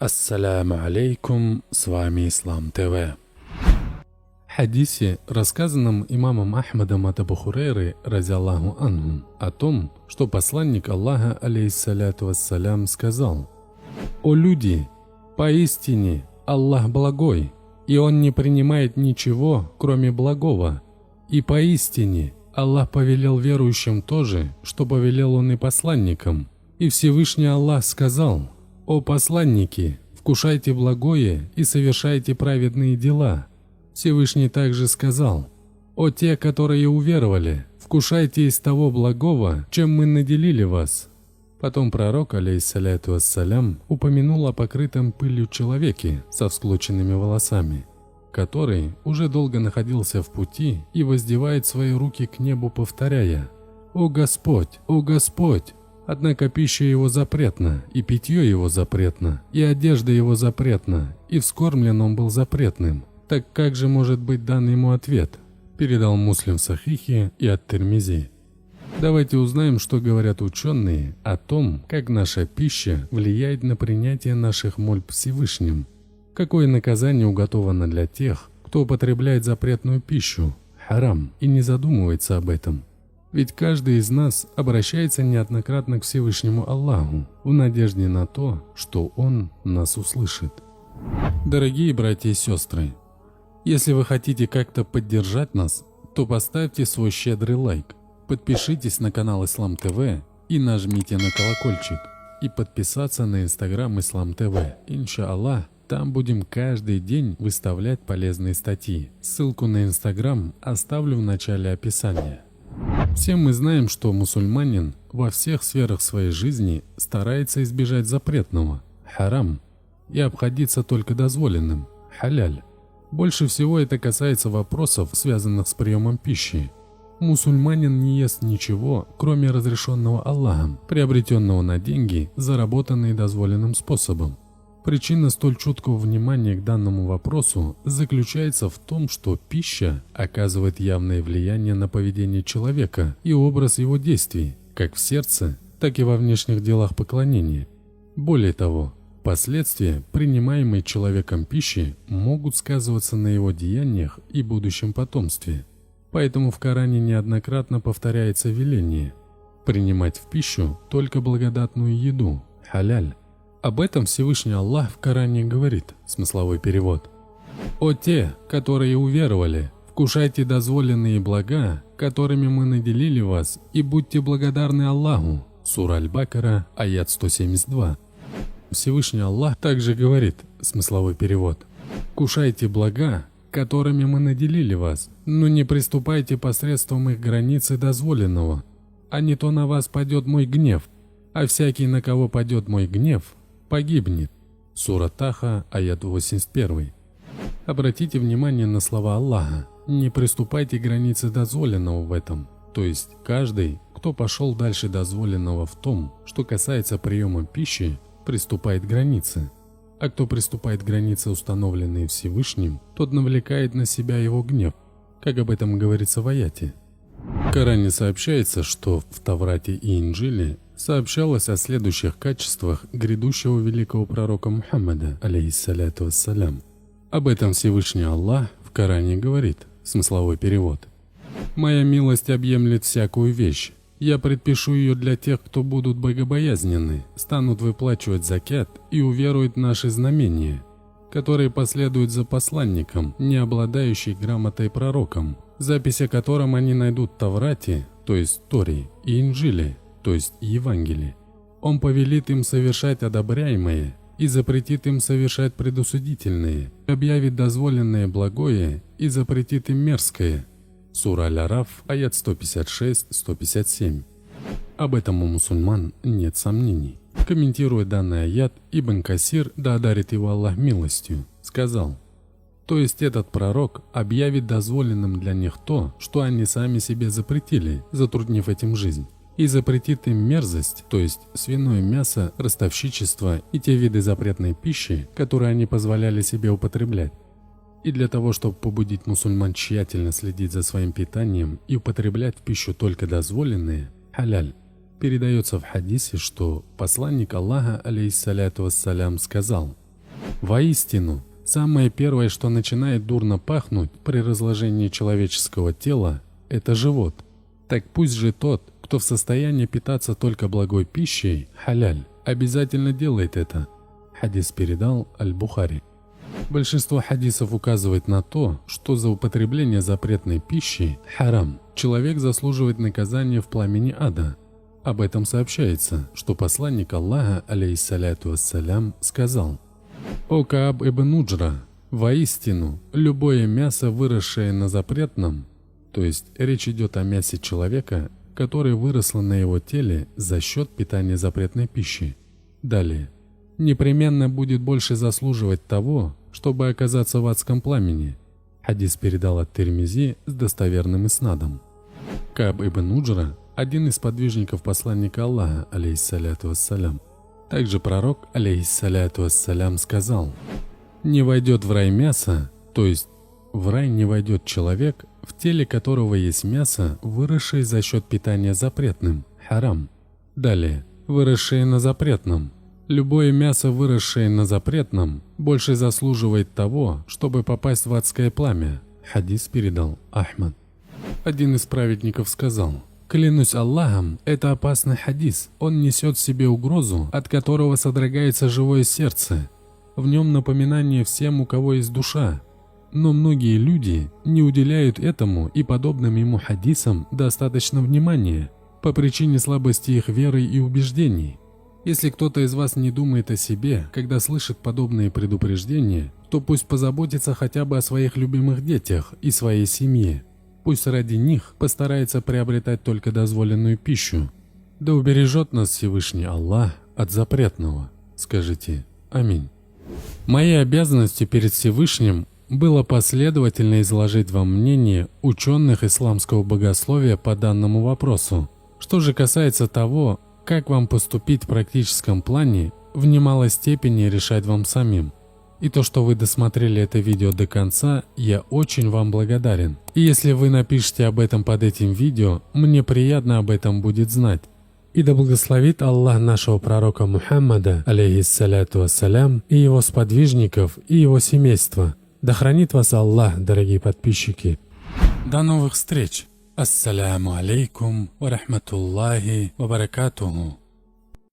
Ассаляму алейкум, с вами Ислам ТВ. В хадисе, рассказанном имамом Ахмадом от Абу Хурейры, рази Аллаху анху, о том, что посланник Аллаха, алейхиссаляту вассалям, сказал: «О люди, поистине Аллах благой, и Он не принимает ничего, кроме благого, и поистине Аллах повелел верующим то же, что повелел Он и посланникам, и Всевышний Аллах сказал: «О посланники, вкушайте благое и совершайте праведные дела». Всевышний также сказал: «О те, которые уверовали, вкушайте из того благого, чем мы наделили вас». Потом пророк, алейхиссаляту вассалям, упомянул о покрытом пылью человеке со всклоченными волосами, который уже долго находился в пути и воздевает свои руки к небу, повторяя: «О Господь! О Господь!» Однако пища его запретна, и питье его запретно, и одежда его запретна, и вскормлен он был запретным. Так как же может быть дан ему ответ? Передал Муслим в Сахихе и ат-Тирмизи. Давайте узнаем, что говорят ученые о том, как наша пища влияет на принятие наших мольб Всевышним. Какое наказание уготовано для тех, кто употребляет запретную пищу, харам, и не задумывается об этом. Ведь каждый из нас обращается неоднократно к Всевышнему Аллаху в надежде на то, что Он нас услышит. Дорогие братья и сестры, если вы хотите как-то поддержать нас, то поставьте свой щедрый лайк, подпишитесь на канал Ислам ТВ и нажмите на колокольчик, и подписаться на Инстаграм Ислам ТВ. Иншаллах, там будем каждый день выставлять полезные статьи. Ссылку на Инстаграм оставлю в начале описания. Все мы знаем, что мусульманин во всех сферах своей жизни старается избежать запретного, харам, и обходиться только дозволенным, халяль. Больше всего это касается вопросов, связанных с приемом пищи. Мусульманин не ест ничего, кроме разрешенного Аллахом, приобретенного на деньги, заработанные дозволенным способом. Причина столь чуткого внимания к данному вопросу заключается в том, что пища оказывает явное влияние на поведение человека и образ его действий, как в сердце, так и во внешних делах поклонения. Более того, последствия принимаемой человеком пищи могут сказываться на его деяниях и будущем потомстве. Поэтому в Коране неоднократно повторяется веление принимать в пищу только благодатную еду, халяль. Об этом Всевышний Аллах в Коране говорит, смысловой перевод: «О те, которые уверовали, вкушайте дозволенные блага, которыми мы наделили вас, и будьте благодарны Аллаху». Сура Аль-Бакара, аят 172. Всевышний Аллах также говорит, смысловой перевод: «Кушайте блага, которыми мы наделили вас, но не приступайте посредством их границы дозволенного, а не то на вас падет мой гнев, а всякий, на кого падет мой гнев, погибнет». Сура Таха, аят 81. Обратите внимание на слова Аллаха: «Не приступайте к границе дозволенного в этом», то есть каждый, кто пошел дальше дозволенного в том, что касается приема пищи, приступает к границе. А кто приступает к границе, установленной Всевышним, тот навлекает на себя его гнев, как об этом говорится в аяте. В Коране сообщается, что в Таврате и Инджиле сообщалось о следующих качествах грядущего великого пророка Мухаммада, алейхиссаляту вассалям. Об этом Всевышний Аллах в Коране говорит, смысловой перевод: «Моя милость объемлет всякую вещь. Я предпишу ее для тех, кто будут богобоязненны, станут выплачивать закят и уверуют в наши знамения, которые последуют за посланником, не обладающий грамотой пророком, запись о котором они найдут в Таврате, то есть Торе, и Инджиле, то есть Евангелие. Он повелит им совершать одобряемое и запретит им совершать предосудительное, объявит дозволенное благое и запретит им мерзкое». Сура Аль-Араф, аят 156-157. Об этом у мусульман нет сомнений. Комментируя данный аят, Ибн Касир, да одарит его Аллах милостью, сказал: то есть этот пророк объявит дозволенным для них то, что они сами себе запретили, затруднив этим жизнь, и запретит им мерзость, то есть свиное мясо, ростовщичество и те виды запретной пищи, которые они позволяли себе употреблять. И для того, чтобы побудить мусульман тщательно следить за своим питанием и употреблять в пищу только дозволенные, халяль, передается в хадисе, что посланник Аллаха, алейхиссаляту вассалям, сказал: Воистину, самое первое, что начинает дурно пахнуть при разложении человеческого тела, это живот. Так пусть же тот, кто в состоянии питаться только благой пищей, халяль, обязательно делает это. Хадис передал Аль-Бухари. Большинство хадисов указывает на то, что за употребление запретной пищи, харам, человек заслуживает наказания в пламени ада. Об этом сообщается, что посланник Аллаха, алейхиссаляту вассалям, сказал: «О Кааб ибн Уджра, воистину, любое мясо, выросшее на запретном, то есть речь идет о мясе человека, которое выросло на его теле за счет питания запретной пищи. Далее. Непременно будет больше заслуживать того, чтобы оказаться в адском пламени». Хадис передал ат-Тирмизи с достоверным иснадом. Кааб ибн Уджра – один из подвижников посланника Аллаха, алейхиссаляту вассалям. Также пророк, алейхиссаляту вассалям, сказал: «Не войдет в рай мясо, то есть в рай не войдет человек, в теле которого есть мясо, выросшее за счет питания запретным, харам». Далее, выросшее на запретном. Любое мясо, выросшее на запретном, больше заслуживает того, чтобы попасть в адское пламя. Хадис передал Ахмад. Один из праведников сказал: «Клянусь Аллахом, это опасный хадис, он несет в себе угрозу, от которого содрогается живое сердце. В нем напоминание всем, у кого есть душа». Но многие люди не уделяют этому и подобным ему хадисам достаточно внимания по причине слабости их веры и убеждений. Если кто-то из вас не думает о себе, когда слышит подобные предупреждения, то пусть позаботится хотя бы о своих любимых детях и своей семье. Пусть ради них постарается приобретать только дозволенную пищу. Да убережет нас Всевышний Аллах от запретного. Скажите аминь. Моей обязанностью перед Всевышним было последовательно изложить вам мнение ученых исламского богословия по данному вопросу. Что же касается того, как вам поступить в практическом плане, в немалой степени решать вам самим. И то, что вы досмотрели это видео до конца, я очень вам благодарен. И если вы напишите об этом под этим видео, мне приятно об этом будет знать. И да благословит Аллах нашего пророка Мухаммада, алейхиссаляту вассалям, и его сподвижников, и его семейства. Да хранит вас Аллах, дорогие подписчики. До новых встреч! Ассаляму алейкум ва рахматуллахи ва баракатуху.